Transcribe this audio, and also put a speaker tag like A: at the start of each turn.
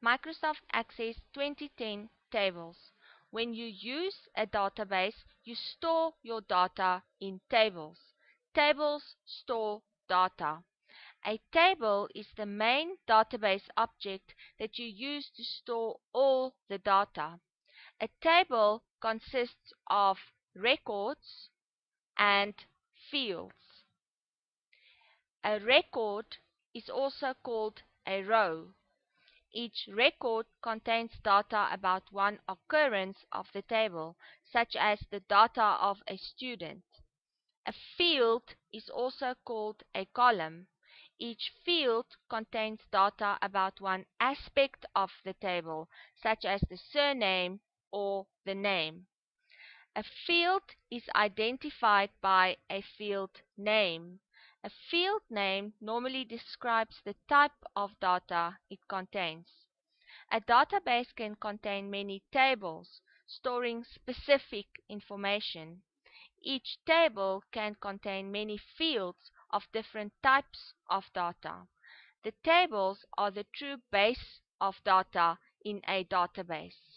A: Microsoft Access 2010 Tables. When you use a database, you store your data in tables. Tables store data. A table is the main database object that you use to store all the data. A table consists of records and fields. A record is also called a row. Each record contains data about one occurrence of the table, such as the data of a student. A field is also called a column. Each field contains data about one aspect of the table, such as the surname or the name. A field is identified by a field name. A field name normally describes the type of data it contains. A database can contain many tables, storing specific information. Each table can contain many fields of different types of data. The tables are the true base of data in a database.